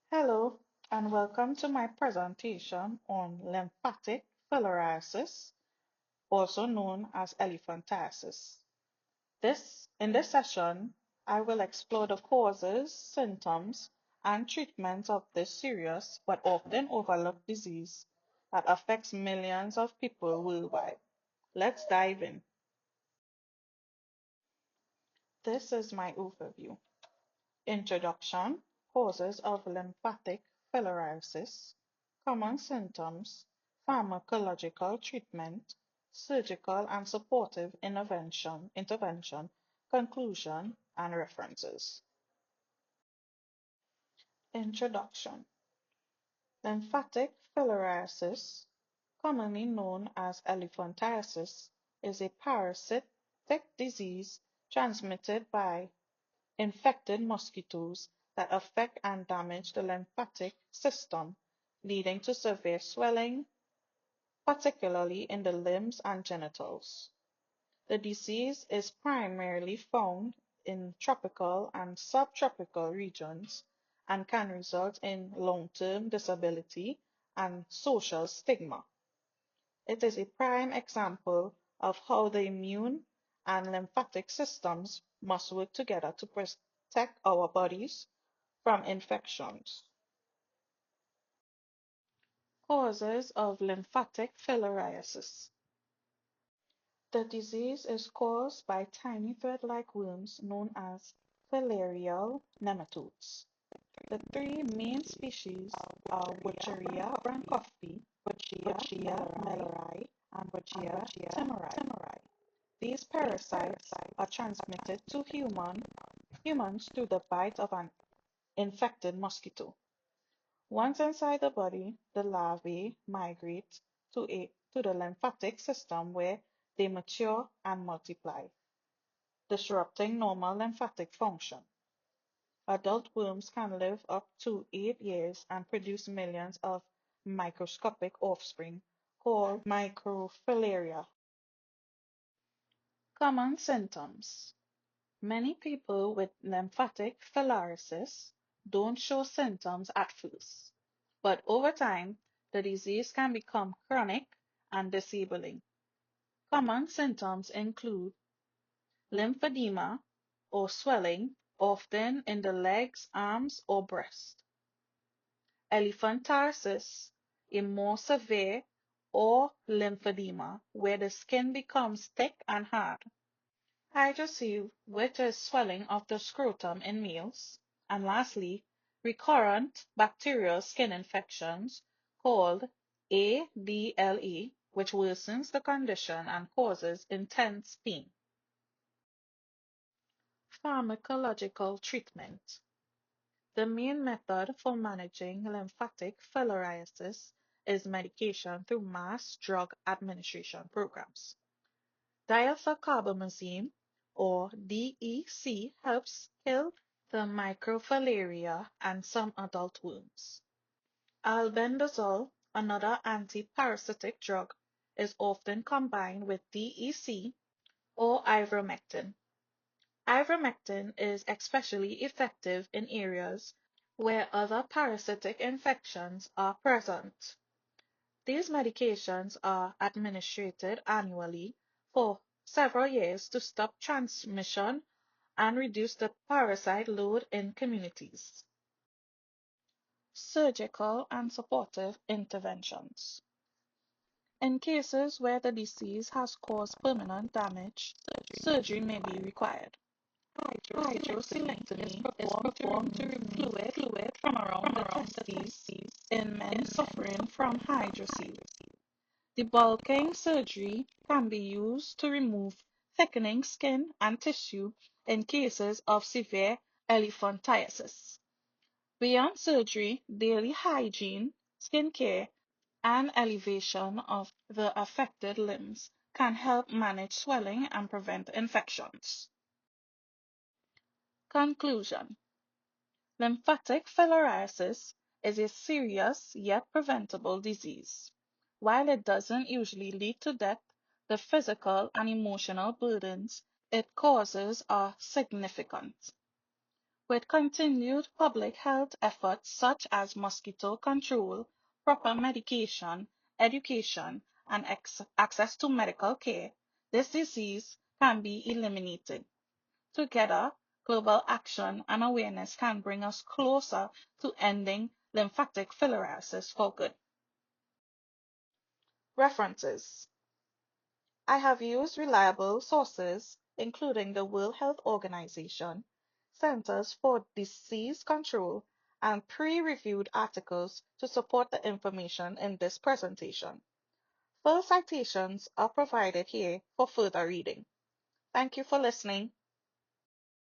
Hello, and welcome to my presentation on lymphatic filariasis, also known as elephantiasis. In this session, I will explore the causes, symptoms, and treatment of this serious but often overlooked disease that affects millions of people worldwide. Let's dive in. This is my overview. Introduction, causes of lymphatic filariasis, common symptoms, pharmacological treatment, surgical and supportive intervention, conclusion, and references. Introduction. Lymphatic filariasis, commonly known as elephantiasis, is a parasitic disease transmitted by infected mosquitoes that affect and damage the lymphatic system, leading to severe swelling, particularly in the limbs and genitals. The disease is primarily found in tropical and subtropical regions and can result in long-term disability and social stigma. It is a prime example of how the immune and lymphatic systems must work together to protect our bodies from infections. Causes of lymphatic filariasis. The disease is caused by tiny thread-like worms known as filarial nematodes. The three main species are Wucheria brancophili, Wucheria melleri, and Wucheria temeri. These parasites are transmitted to humans through the bite of an infected mosquito. Once inside the body, the larvae migrate to the lymphatic system where they mature and multiply, disrupting normal lymphatic function. Adult worms can live up to 8 years and produce millions of microscopic offspring called microfilaria. Common symptoms. Many people with lymphatic filariasis don't show symptoms at first, but over time, the disease can become chronic and disabling. Common symptoms include lymphedema or swelling, often in the legs, arms, or breast. Elephantiasis, a more severe, or lymphedema, where the skin becomes thick and hard. Hydrocele, which is swelling of the scrotum in males. And lastly, recurrent bacterial skin infections called ABLE, which worsens the condition and causes intense pain. Pharmacological treatment. The main method for managing lymphatic filariasis is medication through mass drug administration programs. Diethylcarbamazine, or DEC, helps kill the microfilaria and some adult worms. Albendazole, another anti-parasitic drug, is often combined with DEC or ivermectin. Ivermectin is especially effective in areas where other parasitic infections are present. These medications are administered annually for several years to stop transmission and reduce the parasite load in communities. Surgical and supportive interventions. In cases where the disease has caused permanent damage, surgery may be required. Hydrocelectomy is performed to remove fluid from around the testes in men suffering from hydrocele. Debulking surgery can be used to remove thickening skin and tissue in cases of severe elephantiasis. Beyond surgery, daily hygiene, skincare, and elevation of the affected limbs can help manage swelling and prevent infections. Conclusion. Lymphatic filariasis is a serious yet preventable disease. While it doesn't usually lead to death, the physical and emotional burdens it causes are significant. With continued public health efforts such as mosquito control, proper medication, education, and access to medical care, this disease can be eliminated. Together, global action and awareness can bring us closer to ending lymphatic filariasis for good. References: I have used reliable sources, including the World Health Organization, Centers for Disease Control, and pre-reviewed articles to support the information in this presentation. Full citations are provided here for further reading. Thank you for listening.